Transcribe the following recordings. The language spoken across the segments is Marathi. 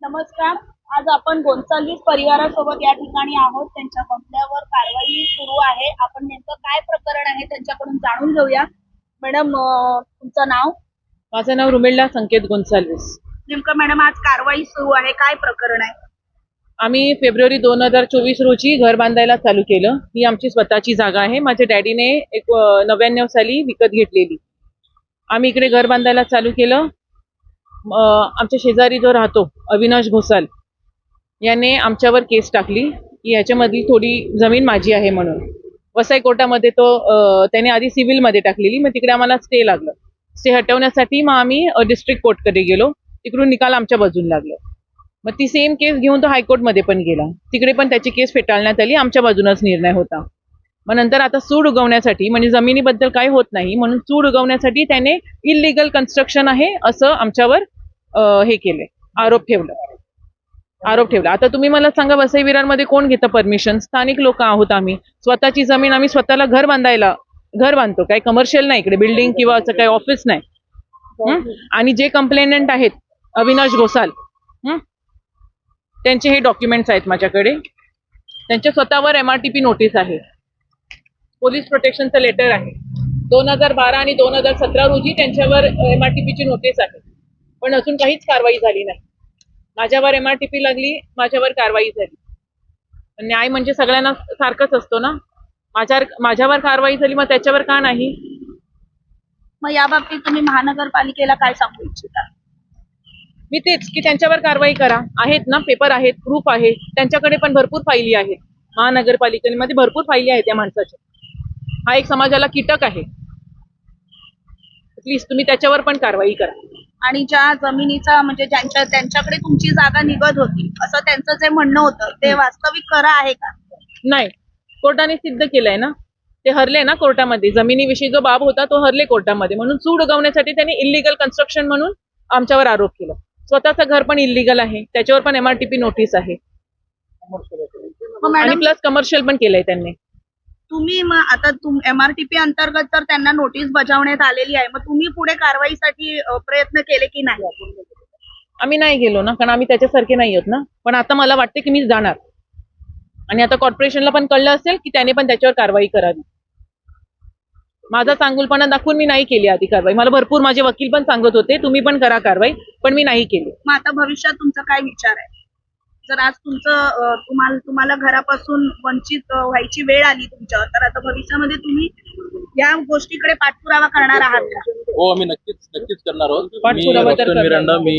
नमस्कार. आज आपण गोन्साल्विस परिवारासोबत या ठिकाणी आहोत. त्यांच्या बंगल्यावर कारवाई सुरू आहे. आपण नेमकं काय प्रकरण आहे त्यांच्याकडून जाणून घेऊया. मॅडम, तुमचं नाव? माझं नाव रुमेल्ला संकेत गोन्साल्विस. नेमकं मॅडम आज कारवाई सुरू आहे, काय प्रकरण आहे? आम्ही फेब्रुवारी 2024 रोजी घर बांधायला चालू केलं. ही आमची स्वतःची जागा आहे. माझ्या डॅडीने 99 साली विकत घेतलेली. आम्ही इकडे घर बांधायला चालू केलं. आमच्या शेजारी जो राहतो अविनाश घोसाल याने आमच्यावर केस टाकली की याच्यामधली थोडी जमीन माझी आहे म्हणून. वसई कोर्टामध्ये त्याने आधी सिव्हिलमध्ये टाकलेली, मग तिकडे आम्हाला स्टे लागलं. स्टे हटवण्यासाठी मग आम्ही डिस्ट्रिक्ट कोर्टकडे गेलो. तिकडून निकाल आमच्या बाजून लागला. मग ती सेम केस घेऊन तो हायकोर्टमध्ये पण गेला. तिकडे पण त्याची केस फेटाळण्यात आली. आमच्या बाजूनच निर्णय होता. मग नंतर आता सूड उगवण्यासाठी, म्हणजे जमिनीबद्दल काही होत नाही म्हणून सूड उगवण्यासाठी त्याने इलिगल कन्स्ट्रक्शन आहे असं आमच्यावर हे केले, आरोप ठेवला. आता तुम्ही मला सांगा, वसई विरारमध्ये कोण घेतं परमिशन? स्थानिक लोक आहोत आम्ही. स्वतःची जमीन, आम्ही स्वतःला घर बांधतो. काही कमर्शियल नाही इकडे, बिल्डिंग किंवा असं काही ऑफिस नाही. आणि जे कंप्लेनंट आहेत अविनाश घोसाल, त्यांचे हे डॉक्युमेंट्स आहेत माझ्याकडे. त्यांच्या स्वतःवर MRTP नोटीस आहे, पोलीस प्रोटेक्शनचं लेटर आहे. 2012 आणि 2017 रोजी त्यांच्यावर MRTPची नोटीस आहे, पण अजून काहीच कारवाई झाली नाही. माझ्यावर MRTP लागली, माझ्यावर कारवाई झाली. न्याय म्हणजे सगळ्यांना सारखंच असतो ना. माझ्यावर कारवाई झाली, मग त्याच्यावर का नाही? मग या बाबतीत तुम्ही महानगरपालिकेला काय सांगू इच्छिता? मी तेच की त्यांच्यावर कारवाई करा. आहेत ना, पेपर आहेत, प्रूफ आहे. त्यांच्याकडे पण भरपूर फायली आहेत. महानगरपालिकेमध्ये भरपूर फायली आहेत या माणसाच्या. हा एक समाजाला कीटक आहे. प्लीज तुम्ही त्याच्यावर पण कारवाई करा. आणि ज्या जमिनीचा म्हणजे त्यांच्याकडे तुमची जागा निघत होती असं त्यांचं जे म्हणणं होतं, ते वास्तविक खरं आहे का? नाही, कोर्टाने सिद्ध केलंय ना. ते हरले ना कोर्टामध्ये. जमिनीविषयी जो बाब होता तो हरले कोर्टामध्ये. म्हणून सूड उगवण्यासाठी त्यांनी इलिगल कन्स्ट्रक्शन म्हणून आमच्यावर आरोप केला. स्वतःचं घर पण इलिगल आहे, त्याच्यावर पण MRTP नोटीस आहे. आणि प्लस कमर्शियल पण केलंय त्यांनी. तुम्ही मग आता MRTP अंतर्गत तर त्यांना नोटीस बजावण्यात आलेली आहे, मग तुम्ही पुढे कारवाईसाठी प्रयत्न केले की नाही? आम्ही नाही गेलो ना, कारण आम्ही त्याच्यासारखे नाही आहोत ना. पण आता मला वाटते की मी जाणार. आणि आता कॉर्पोरेशनला पण कळलं असेल की त्याने पण त्याच्यावर कारवाई करावी. माझा चांगुलपणा दाखवून मी नाही केली आधी कारवाई. मला भरपूर माझे वकील पण सांगत होते तुम्ही पण करा कारवाई, पण मी नाही केली. मग आता भविष्यात तुमचा काय विचार आहे? जर आज तुम्हाला घरापासून वंचित व्हायची वेळ आली तुमच्यावर, तर आता भविष्यामध्ये तुम्ही या गोष्टीकडे पाठपुरावा करणार आहात का? हो, आम्ही नक्कीच करणार आहोत. पाठपुरावा तर मी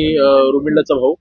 रुमेल्लाचा भाऊ.